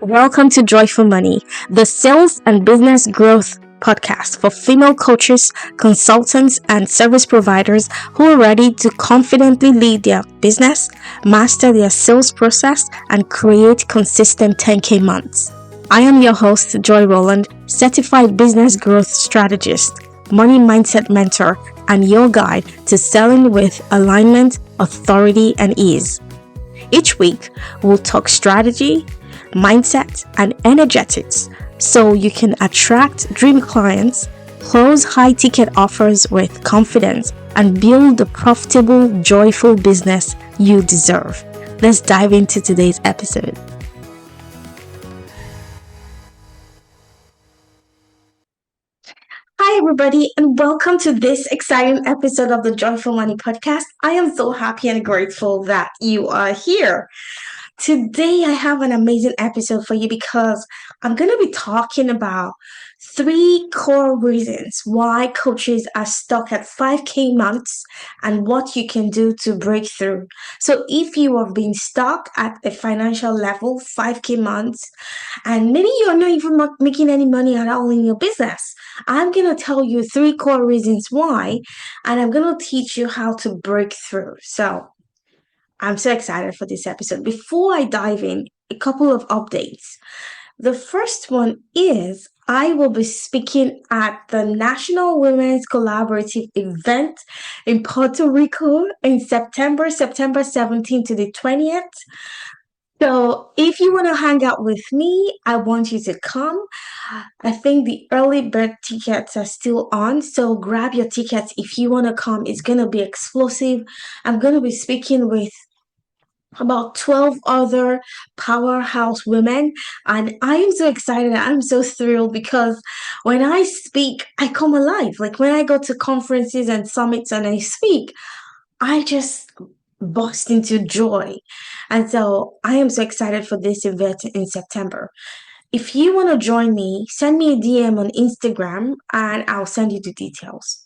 Welcome to Joyful Money, the sales and business growth podcast for female coaches, consultants, and service providers who are ready to confidently lead their business, master their sales process, and create consistent 10K months. I am your host, Joy Rowland, certified business growth strategist, money mindset mentor, and your guide to selling with alignment, authority, and ease. Each week, we'll talk strategy, mindset, and energetics so you can attract dream clients, close high ticket offers with confidence, and build the profitable, joyful business you deserve. Let's dive into today's episode. Hi, everybody, and welcome to this exciting episode of the Joyful Money Podcast. I am so happy and grateful that you are here. Today, I have an amazing episode for you because I'm going to be talking about 3 core reasons why coaches are stuck at 5K months and what you can do to break through. So, if you have been stuck at a financial level, 5K months, and maybe you're not even making any money at all in your business, I'm going to tell you 3 core reasons why, and I'm going to teach you how to break through. So, I'm so excited for this episode. Before I dive in, a couple of updates. The first one is I will be speaking at the National Women's Collaborative event in Puerto Rico in September 17th to the 20th. So if you want to hang out with me, I want you to come. I think the early bird tickets are still on, so grab your tickets if you want to come. It's going to be explosive. I'm going to be speaking with about 12 other powerhouse women, and I am so excited. I'm so thrilled because when I speak, I come alive. Like when I go to conferences and summits and I speak, I just burst into joy. And so I am so excited for this event in September. If you want to join me, send me a DM on Instagram and I'll send you the details.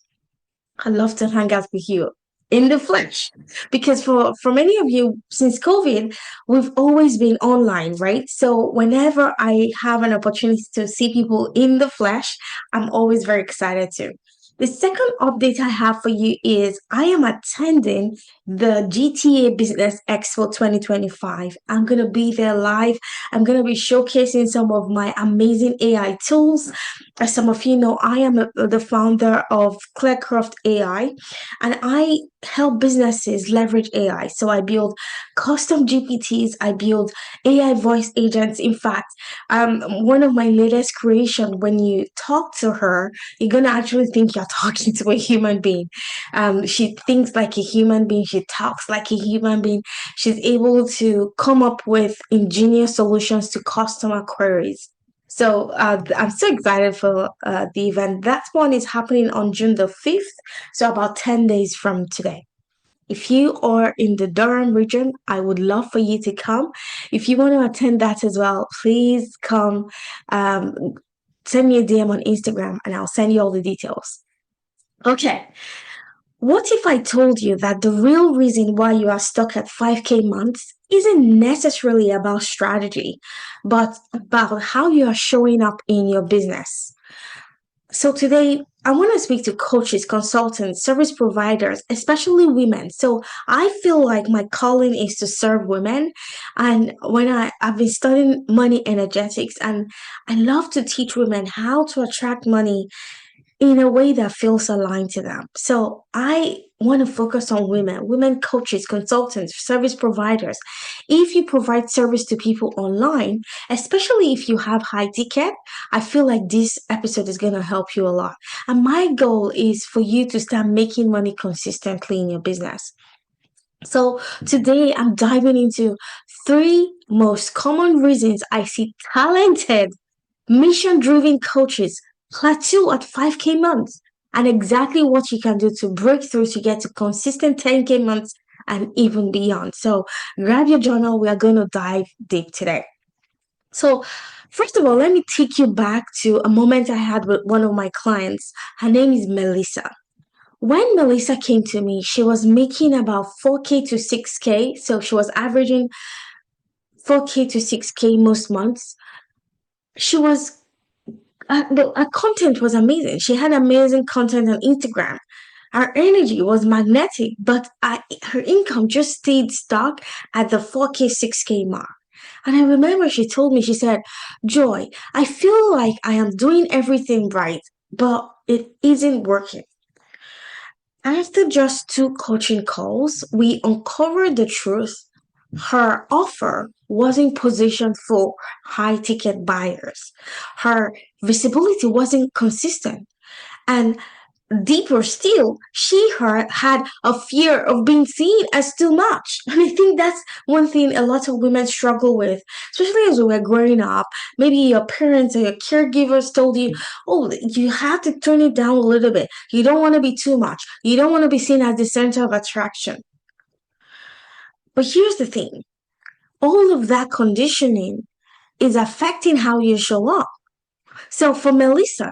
I'd love to hang out with you in the flesh, because for many of you, since COVID, we've always been online, right? So whenever I have an opportunity to see people in the flesh, I'm always very excited to. The second update I have for you is I am attending the GTA Business Expo 2025. I'm going to be there live. I'm going to be showcasing some of my amazing AI tools. As some of you know, I am the founder of Clearcraft AI, and I help businesses leverage AI. So I build custom GPTs, I build AI voice agents. In fact, one of my latest creation, when you talk to her, you're gonna actually think you're talking to a human being. She thinks like a human being, she talks like a human being. She's able to come up with ingenious solutions to customer queries. So I'm so excited for the event. That one is happening on June the 5th, so about 10 days from today. If you are in the Durham region, I would love for you to come. If you want to attend that as well, please come. Um, Send me a DM on Instagram and I'll send you all the details. Okay. What if I told you that the real reason why you are stuck at 5K months isn't necessarily about strategy, but about how you are showing up in your business? So today, I want to speak to coaches, consultants, service providers, especially women. So I feel like my calling is to serve women. And I've been studying money energetics, and I love to teach women how to attract money in a way that feels aligned to them. So I want to focus on women coaches, consultants, service providers. If you provide service to people online, especially if you have high ticket, I feel like this episode is going to help you a lot. And my goal is for you to start making money consistently in your business. So today I'm diving into 3 most common reasons I see talented, mission-driven coaches plateau at 5K months, and exactly what you can do to break through to get to consistent 10K months and even beyond. So grab your journal. We are going to dive deep today. So first of all, let me take you back to a moment I had with one of my clients. Her name is Melissa. When Melissa came to me, she was making about 4K to 6K. So she was averaging 4K to 6K most months. She was her content was amazing. She had amazing content on Instagram. Her energy was magnetic, but her income just stayed stuck at the 4K, 6K mark. And I remember she told me, she said, Joy, I feel like I am doing everything right, but it isn't working. After just two coaching calls, we uncovered the truth. Her offer wasn't positioned for high ticket buyers. Her visibility wasn't consistent. And deeper still, had a fear of being seen as too much. And I think that's one thing a lot of women struggle with, especially as we were growing up. Maybe your parents or your caregivers told you, oh, you have to turn it down a little bit. You don't want to be too much. You don't want to be seen as the center of attraction. But here's the thing, all of that conditioning is affecting how you show up. So for Melissa,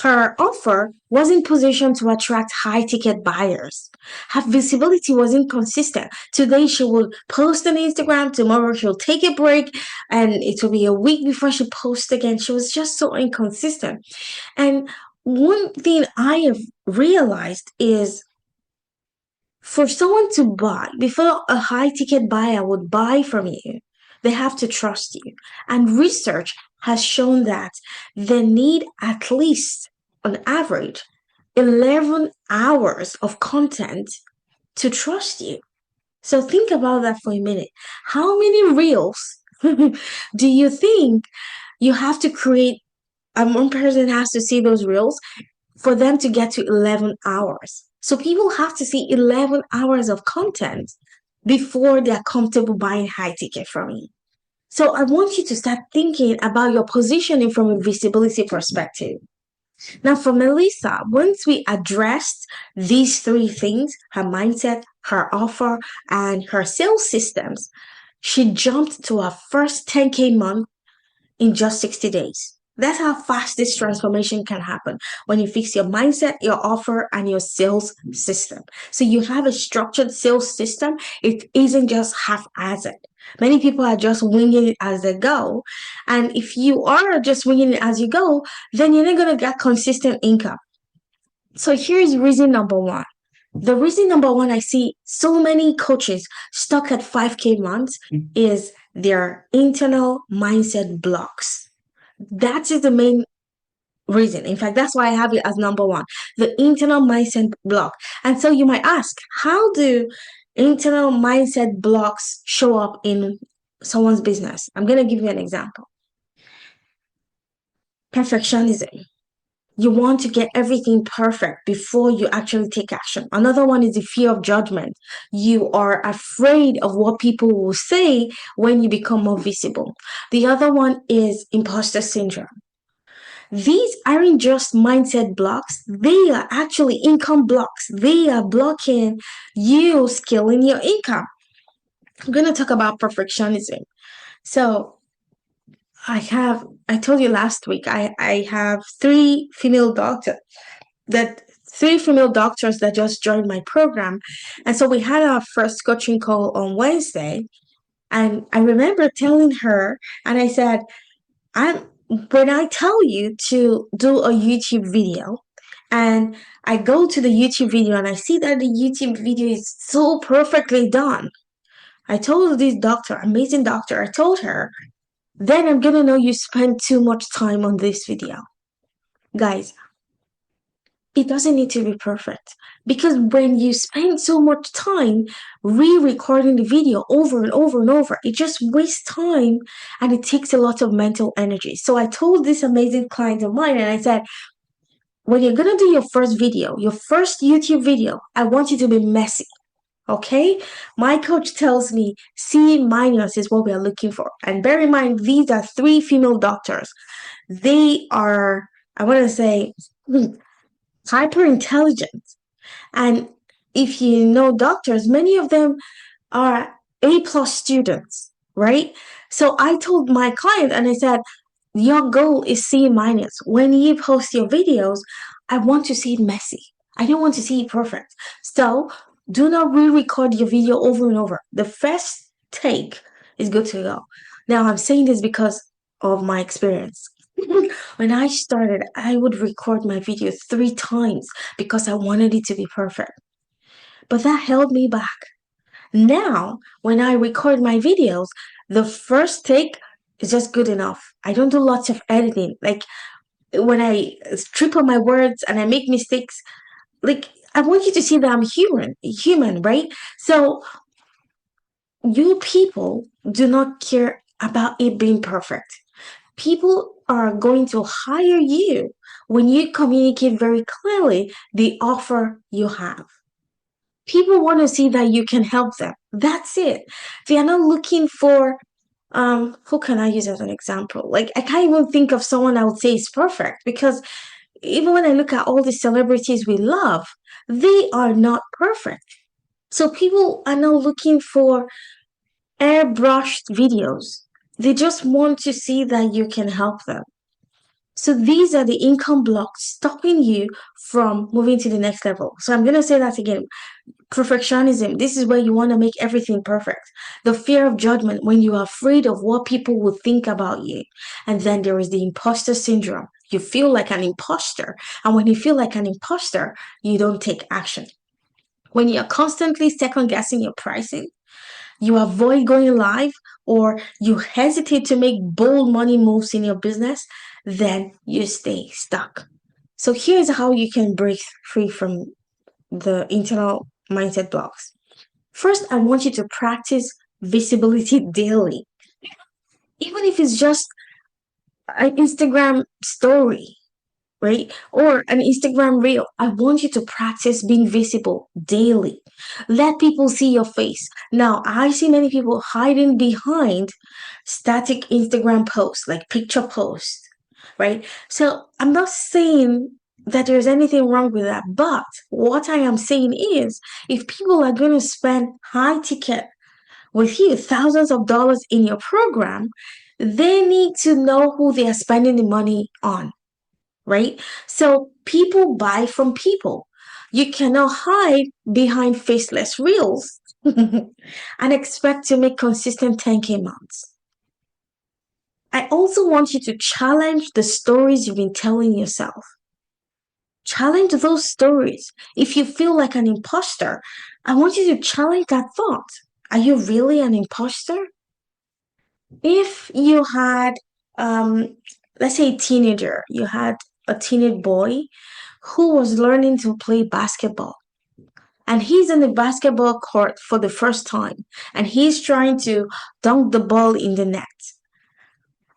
her offer wasn't positioned to attract high ticket buyers. Her visibility was inconsistent. Today she will post on Instagram, tomorrow she'll take a break, and it will be a week before she posts again. She was just so inconsistent. And one thing I have realized is for someone to buy, before a high ticket buyer would buy from you, they have to trust you. And research has shown that they need at least, on average, 11 hours of content to trust you. So think about that for a minute. How many reels do you think you have to create? One person has to see those reels for them to get to 11 hours. So people have to see 11 hours of content before they're comfortable buying high ticket from you. So I want you to start thinking about your positioning from a visibility perspective. Now, for Melissa, once we addressed these three things, her mindset, her offer, and her sales systems, she jumped to her first 10K month in just 60 days. That's how fast this transformation can happen when you fix your mindset, your offer, and your sales system. So you have a structured sales system. It isn't just haphazard. Many people are just winging it as they go. And if you are just winging it as you go, then you're not going to get consistent income. So here's reason number one. The reason number one I see so many coaches stuck at 5K months is their internal mindset blocks. That is the main reason. In fact, that's why I have it as number one, the internal mindset block. And so you might ask, how do internal mindset blocks show up in someone's business? I'm going to give you an example. Perfectionism. You want to get everything perfect before you actually take action. Another one is the fear of judgment. You are afraid of what people will say when you become more visible. The other one is imposter syndrome. These aren't just mindset blocks, they are actually income blocks. They are blocking you scaling your income. I'm going to talk about perfectionism. So, I told you last week, I have three female doctors that just joined my program. And so we had our first coaching call on Wednesday. And I remember telling her, and I said, when I tell you to do a YouTube video, and I go to the YouTube video and I see that the YouTube video is so perfectly done. I told this amazing doctor, I told her, then I'm gonna know you spent too much time on this video. Guys, it doesn't need to be perfect, because when you spend so much time re-recording the video over and over and over, it just wastes time and it takes a lot of mental energy. So I told this amazing client of mine, and I said, when you're gonna do your first video, your first YouTube video, I want you to be messy. Okay, my coach tells me C minus is what we are looking for. And bear in mind, these are three female doctors. They are, I want to say, hyper intelligent. And if you know doctors, many of them are A plus students, right? So I told my client, and I said, your goal is C minus. When you post your videos, I want to see it messy. I don't want to see it perfect. So do not re-record your video over and over. The first take it's good to go. Now, I'm saying this because of my experience. When I started, I would record my video 3 times because I wanted it to be perfect. But that held me back. Now, when I record my videos, the first take is just good enough. I don't do lots of editing. Like when I triple my words and I make mistakes, like I want you to see that I'm human, right? So you people do not care about it being perfect. People are going to hire you when you communicate very clearly the offer you have. People want to see that you can help them. That's it. They are not looking for who can I use as an example? Like I can't even think of someone I would say is perfect because even when I look at all the celebrities we love, they are not perfect. So people are now looking for airbrushed videos. They just want to see that you can help them. So these are the income blocks stopping you from moving to the next level. So I'm going to say that again. Perfectionism. This is where you want to make everything perfect. The fear of judgment when you are afraid of what people will think about you. And then there is the imposter syndrome. You feel like an imposter. And when you feel like an imposter, you don't take action. When you're constantly second guessing your pricing, you avoid going live, or you hesitate to make bold money moves in your business, then you stay stuck. So here's how you can break free from the internal mindset blocks. First, I want you to practice visibility daily, even if it's just an Instagram story, right? Or an Instagram reel. I want you to practice being visible daily. Let people see your face. Now, I see many people hiding behind static Instagram posts, like picture posts, right? So I'm not saying that there's anything wrong with that, but what I am saying is if people are going to spend high ticket with you, thousands of dollars in your program, they need to know who they are spending the money on, right? So people buy from people. You cannot hide behind faceless reels and expect to make consistent 10K months. I also want you to challenge the stories you've been telling yourself. Challenge those stories. If you feel like an imposter, I want you to challenge that thought. Are you really an imposter? If you had, let's say, a teenager, you had a teenage boy who was learning to play basketball, and he's in the basketball court for the first time, and he's trying to dunk the ball in the net.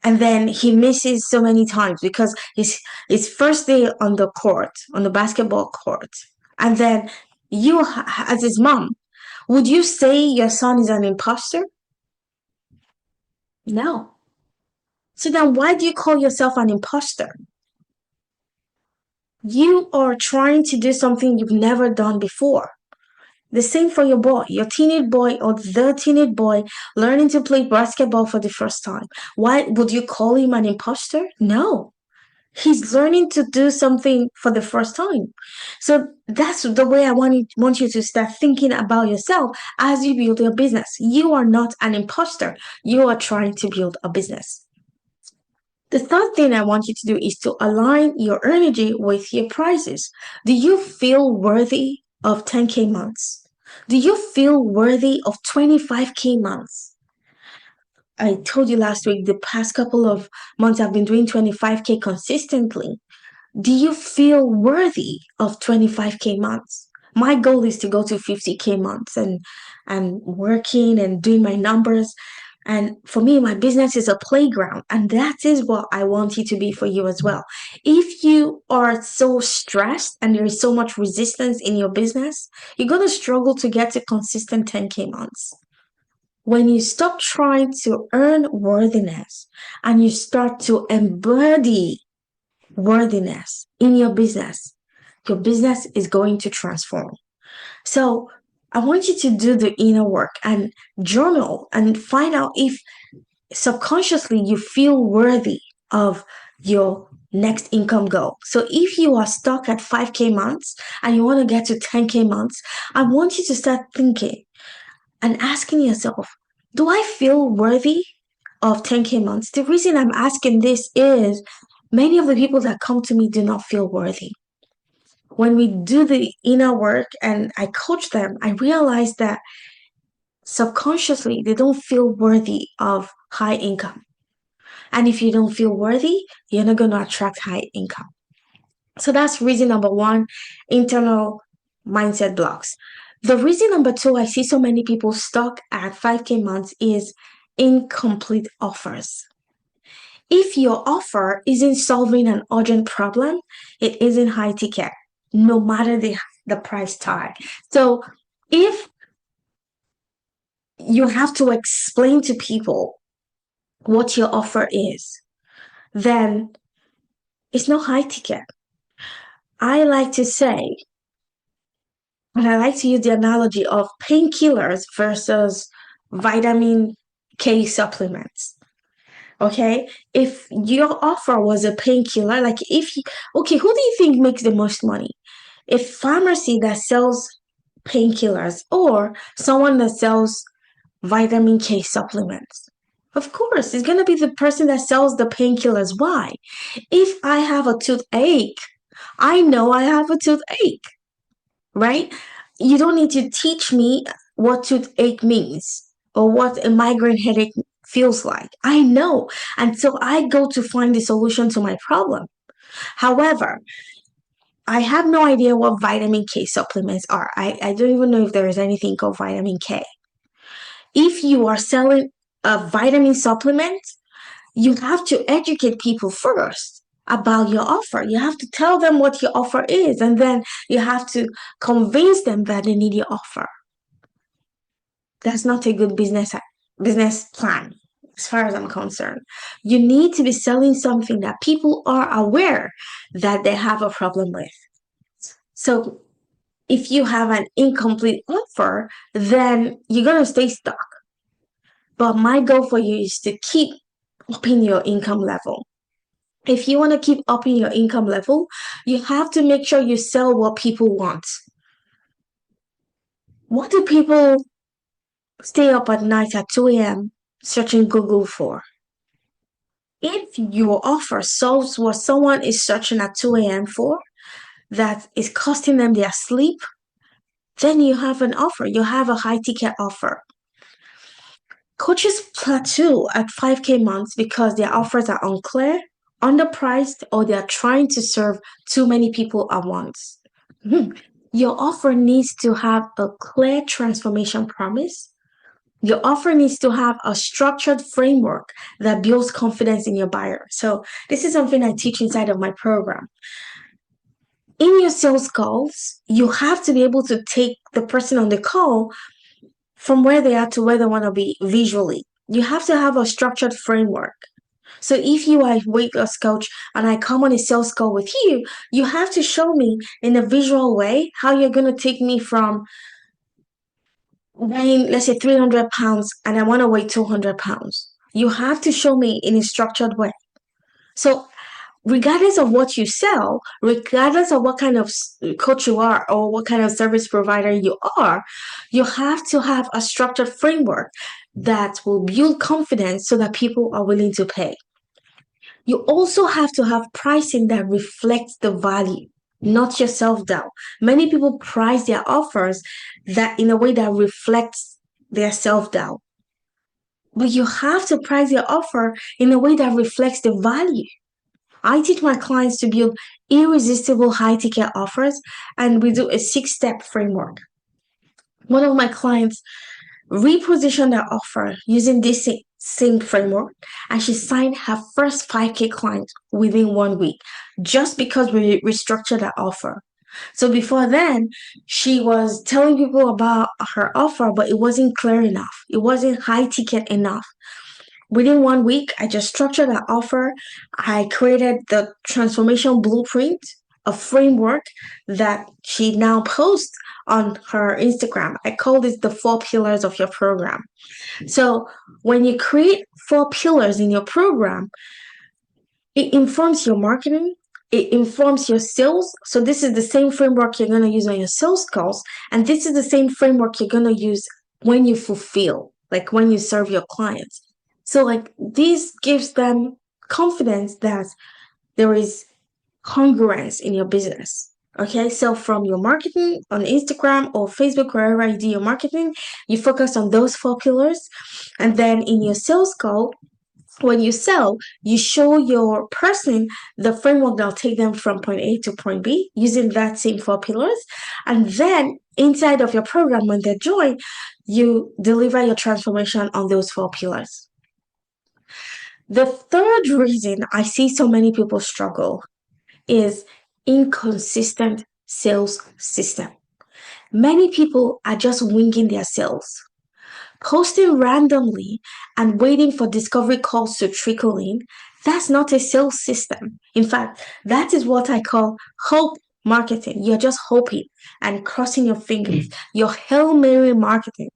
And then he misses so many times because his first day on the court, on the basketball court. And then you, as his mom, would you say your son is an imposter? No. So then why do you call yourself an imposter? You are trying to do something you've never done before. The same for your boy, your teenage boy or the teenage boy learning to play basketball for the first time. Why would you call him an imposter? No. He's learning to do something for the first time. So that's the way I want you to start thinking about yourself as you build your business. You are not an imposter. You are trying to build a business. The third thing I want you to do is to align your energy with your prices. Do you feel worthy of 10K months? Do you feel worthy of 25K months? I told you last week, the past couple of months I've been doing 25K consistently. Do you feel worthy of 25K months? My goal is to go to 50K months, and I'm working and doing my numbers. And for me, my business is a playground, and that is what I want it to be for you as well. If you are so stressed and there is so much resistance in your business, you're going to struggle to get to consistent 10K months. When you stop trying to earn worthiness and you start to embody worthiness in your business is going to transform. So I want you to do the inner work and journal and find out if subconsciously you feel worthy of your next income goal. So if you are stuck at 5K months and you want to get to 10K months, I want you to start thinking and asking yourself, Do I feel worthy of 10K months? The reason I'm asking this is many of the people that come to me do not feel worthy. When we do the inner work and I coach them, I realize that subconsciously they don't feel worthy of high income. And if you don't feel worthy, you're not going to attract high income. So that's reason number one, internal mindset blocks. The reason number two, I see so many people stuck at 5K months is incomplete offers. If your offer isn't solving an urgent problem, it isn't high ticket, no matter the price tag. So if you have to explain to people what your offer is, then it's not high ticket. I like to say, and I like to use the analogy of painkillers versus vitamin K supplements. Okay, if your offer was a painkiller, like if you, okay, who do you think makes the most money? A pharmacy that sells painkillers or someone that sells vitamin K supplements? Of course, it's gonna be the person that sells the painkillers. Why? If I have a toothache, I know I have a toothache, right? You don't need to teach me what toothache means or what a migraine headache feels like. I know. And so I go to find the solution to my problem. However, I have no idea what vitamin K supplements are. I don't even know if there is anything called vitamin K. If you are selling a vitamin supplement, you have to educate people first about your offer. You have to tell them what your offer is, and then you have to convince them that they need your offer. That's not a good business plan as far as I'm concerned. You need to be selling something that people are aware that they have a problem with. So if you have an incomplete offer, then you're going to stay stuck. But my goal for you is to keep upping your income level. If you want to keep upping your income level, you have to make sure you sell what people want. What do people stay up at night at 2 a.m. searching Google for? If your offer solves what someone is searching at 2 a.m. for, that is costing them their sleep, then you have an offer. You have a high ticket offer. Coaches plateau at 5K months because their offers are unclear, underpriced, or they are trying to serve too many people at once. Your offer needs to have a clear transformation promise. Your offer needs to have a structured framework that builds confidence in your buyer. So, this is something I teach inside of my program. In your sales calls, you have to be able to take the person on the call from where they are to where they want to be visually. You have to have a structured framework. So if you are a weight loss coach and I come on a sales call with you, you have to show me in a visual way how you're going to take me from weighing, let's say, 300 pounds and I want to weigh 200 pounds. You have to show me in a structured way. So regardless of what you sell, regardless of what kind of coach you are or what kind of service provider you are, you have to have a structured framework that will build confidence so that people are willing to pay. You also have to have pricing that reflects the value, not your self-doubt. Many people price their offers that in a way that reflects their self-doubt. But you have to price your offer in a way that reflects the value. I teach my clients to build irresistible high ticket offers, and we do a 6-step framework. One of my clients repositioned her offer using this same framework, and she signed her first 5K client within 1 week just because we restructured her offer. So before then, she was telling people about her offer, but it wasn't clear enough. It wasn't high ticket enough. Within 1 week, I just structured an offer. I created the transformation blueprint, a framework that she now posts on her Instagram. I call this the 4 pillars of your program. So when you create 4 pillars in your program, it informs your marketing, it informs your sales. So this is the same framework you're going to use on your sales calls, and this is the same framework you're going to use when you fulfill. like when you serve your clients. So like this gives them confidence that there is congruence in your business. Okay, so from your marketing on Instagram or Facebook, wherever you do your marketing, you focus on those 4 pillars. And then in your sales call, when you sell, you show your person the framework that'll take them from point A to point B using that same 4 pillars. And then inside of your program, when they join, you deliver your transformation on those 4 pillars. The third reason I see so many people struggle is inconsistent sales system. Many people are just winging their sales, posting randomly and waiting for discovery calls to trickle in. That's not a sales system. In fact, that is what I call hope marketing. You're just hoping and crossing your fingers. Your Hail Mary marketing.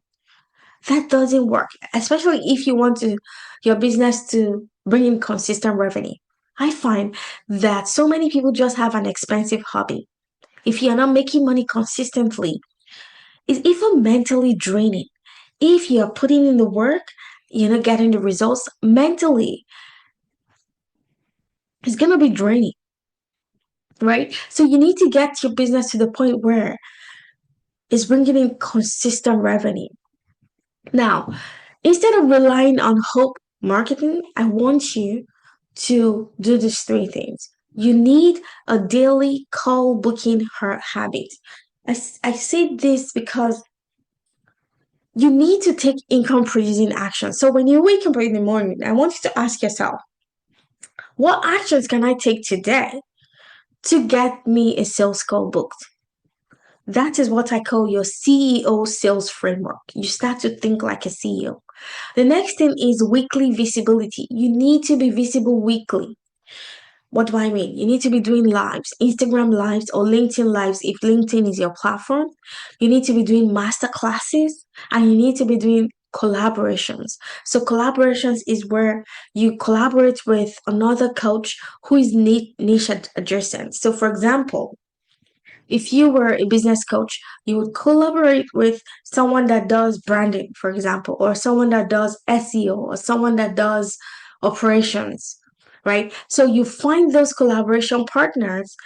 That doesn't work, especially if you want your business to bring in consistent revenue. I find that so many people just have an expensive hobby. If you're not making money consistently, it's even mentally draining. If you're putting in the work, you're not getting the results mentally, it's going to be draining, right? So you need to get your business to the point where it's bringing in consistent revenue. Now, instead of relying on hope marketing, I want you to do these 3 things. You need a daily call booking habit. I say this because you need to take income producing action. So when you wake up in the morning, I want you to ask yourself, what actions can I take today to get me a sales call booked? That is what I call your CEO sales framework. You start to think like a CEO. The next thing is weekly visibility. You need to be visible weekly. What do I mean? You need to be doing lives, Instagram lives or LinkedIn lives if LinkedIn is your platform. You need to be doing master classes and you need to be doing collaborations. So collaborations is where you collaborate with another coach who is niche adjacent. So for example, if you were a business coach, you would collaborate with someone that does branding, for example, or someone that does SEO, or someone that does operations, right? So you find those collaboration partners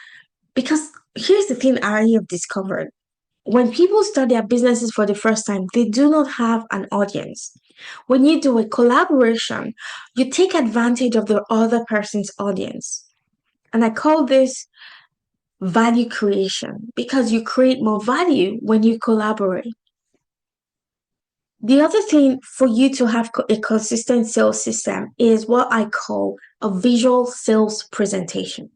because here's the thing I have discovered. When people start their businesses for the first time, they do not have an audience. When you do a collaboration, you take advantage of the other person's audience. And I call this value creation because you create more value when you collaborate. The other thing for you to have a consistent sales system is what I call a visual sales presentation.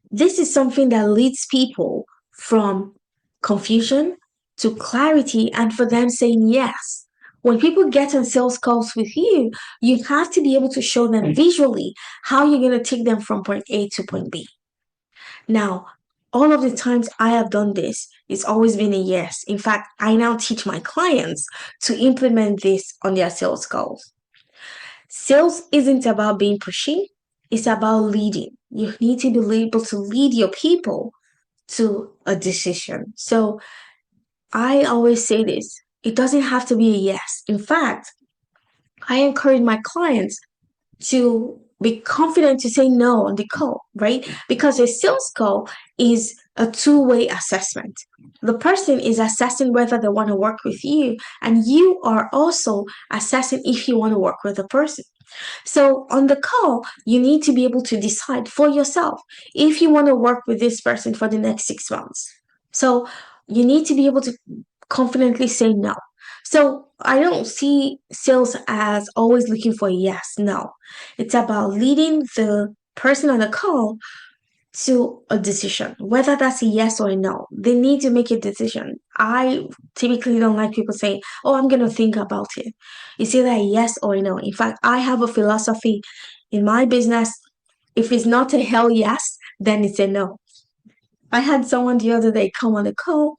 This is something that leads people from confusion to clarity and for them saying yes. When people get on sales calls with you, you have to be able to show them visually how you're going to take them from point A to point B. Now, all of the times I have done this, it's always been a yes. In fact, I now teach my clients to implement this on their sales calls. Sales isn't about being pushy, it's about leading. You need to be able to lead your people to a decision. So I always say this, it doesn't have to be a yes. In fact, I encourage my clients to be confident to say no on the call, right? Because a sales call is a two-way assessment. The person is assessing whether they want to work with you, and you are also assessing if you want to work with the person. So on the call, you need to be able to decide for yourself if you want to work with this person for the next 6 months. So you need to be able to confidently say no. So I don't see sales as always looking for a yes, no. It's about leading the person on the call to a decision, whether that's a yes or a no. They need to make a decision. I typically don't like people saying, oh, I'm going to think about it. It's either a yes or a no. In fact, I have a philosophy in my business. If it's not a hell yes, then it's a no. I had someone the other day come on the call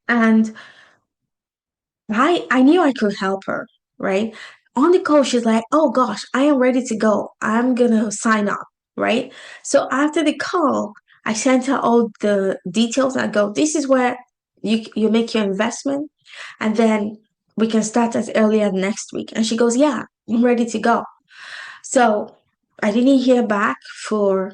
and I knew I could help her, right? On the call, she's like, oh gosh, I am ready to go. I'm gonna sign up, right? So after the call, I sent her all the details. I go, this is where you make your investment, and then we can start as early as next week. And she goes, yeah, I'm ready to go. So I didn't hear back for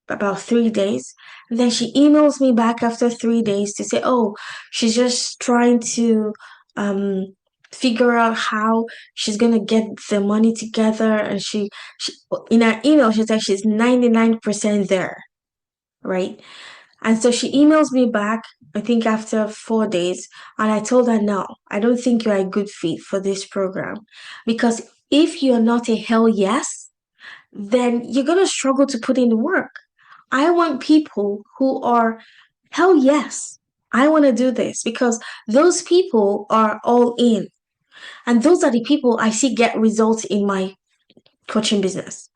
about 3 days. And then she emails me back after 3 days to say, oh, she's just trying to um figure out how she's gonna get the money together. And she in her email she said she's 99% there, right? And so she emails me back, I think after 4 days, and I told her, no, I don't think you're a good fit for this program. Because if you're not a hell yes, then you're going to struggle to put in the work. I want people who are hell yes. I want to do this because those people are all in. And those are the people I see get results in my coaching business,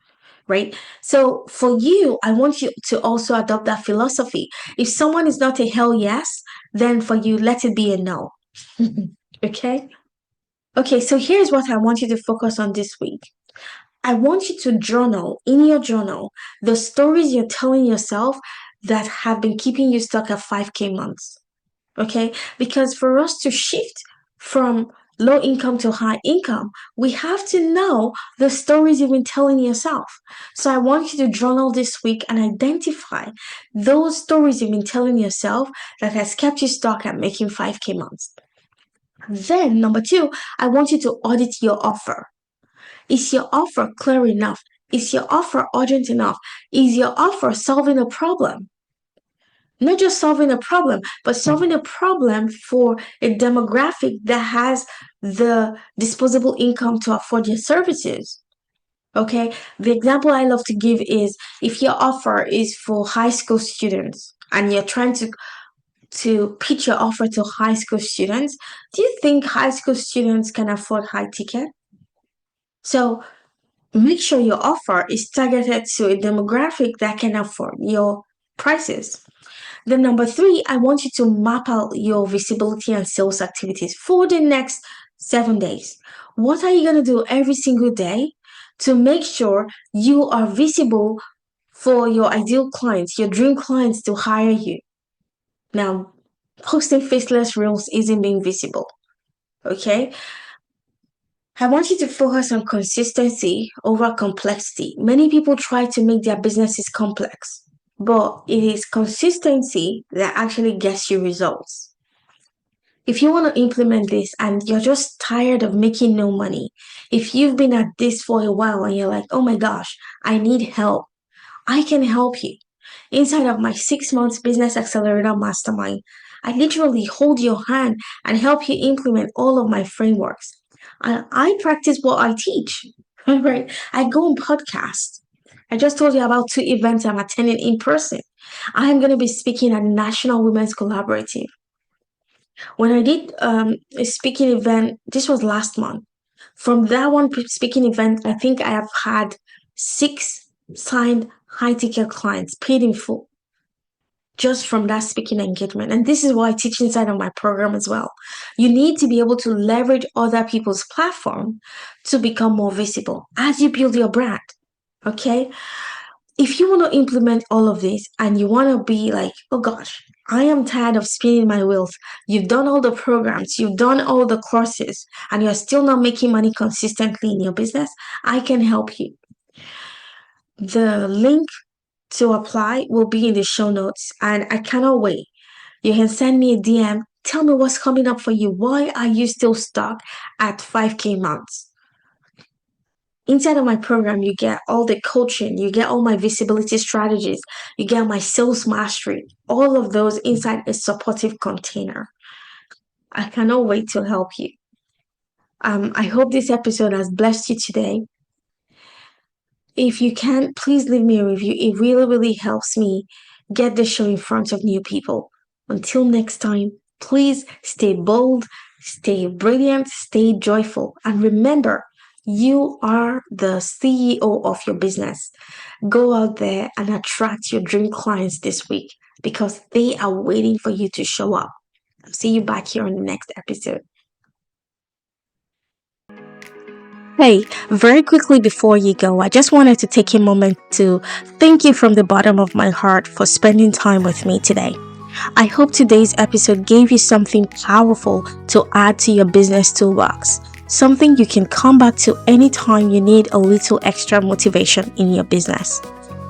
right? So for you, I want you to also adopt that philosophy. If someone is not a hell yes, then for you, let it be a no. Okay? Okay, so here's what I want you to focus on this week. I want you to journal in your journal the stories you're telling yourself that have been keeping you stuck at 5K months. Okay? Because for us to shift from low income to high income, we have to know the stories you've been telling yourself. So I want you to journal this week and identify those stories you've been telling yourself that has kept you stuck at making 5K months. Then, number two, I want you to audit your offer. Is your offer clear enough? Is your offer urgent enough? Is your offer solving a problem? Not just solving a problem, but solving a problem for a demographic that has the disposable income to afford your services. Okay, the example I love to give is if your offer is for high school students and you're trying to pitch your offer to high school students, do you think high school students can afford high ticket? So make sure your offer is targeted to a demographic that can afford your prices. Then number three, I want you to map out your visibility and sales activities for the next 7 days. What are you going to do every single day to make sure you are visible for your ideal clients, your dream clients to hire you? Now, posting faceless reels isn't being visible. Okay? I want you to focus on consistency over complexity. Many people try to make their businesses complex, but it is consistency that actually gets you results. If you want to implement this and you're just tired of making no money, if you've been at this for a while and you're like, oh my gosh, I need help, I can help you. Inside of my 6 months business accelerator mastermind, I literally hold your hand and help you implement all of my frameworks. I practice what I teach, right? I go on podcasts. I just told you about 2 events I'm attending in person. I am going to be speaking at National Women's Collaborative. When I did a speaking event, this was last month. From that one speaking event, I think I have had 6 signed high ticket clients paid in full just from that speaking engagement. And this is what I teach inside of my program as well. You need to be able to leverage other people's platform to become more visible as you build your brand. Okay. If you want to implement all of this and you want to be like, oh gosh, I am tired of spinning my wheels. You've done all the programs, you've done all the courses, and you're still not making money consistently in your business, I can help you. The link to apply will be in the show notes, and I cannot wait. You can send me a DM. Tell me what's coming up for you. Why are you still stuck at 5K months? Inside of my program, you get all the coaching, you get all my visibility strategies, you get my sales mastery, all of those inside a supportive container. I cannot wait to help you. I hope this episode has blessed you today. If you can, please leave me a review. It really, really helps me get the show in front of new people. Until next time, please stay bold, stay brilliant, stay joyful, and remember, you are the CEO of your business. Go out there and attract your dream clients this week because they are waiting for you to show up. I'll see you back here on the next episode. Hey, very quickly before you go, I just wanted to take a moment to thank you from the bottom of my heart for spending time with me today. I hope today's episode gave you something powerful to add to your business toolbox, something you can come back to anytime you need a little extra motivation in your business.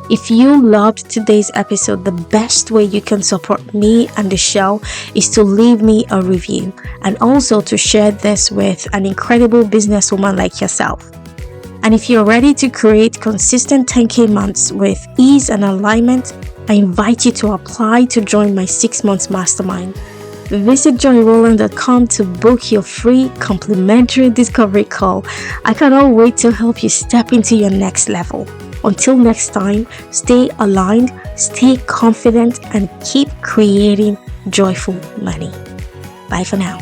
If you loved today's episode, the best way you can support me and the show is to leave me a review and also to share this with an incredible businesswoman like yourself. And if you're ready to create consistent 10K months with ease and alignment, I invite you to apply to join my 6-month mastermind. Visit joinrowland.com to book your free complimentary discovery call. I cannot wait to help you step into your next level. Until next time, stay aligned, stay confident, and keep creating joyful money. Bye for now.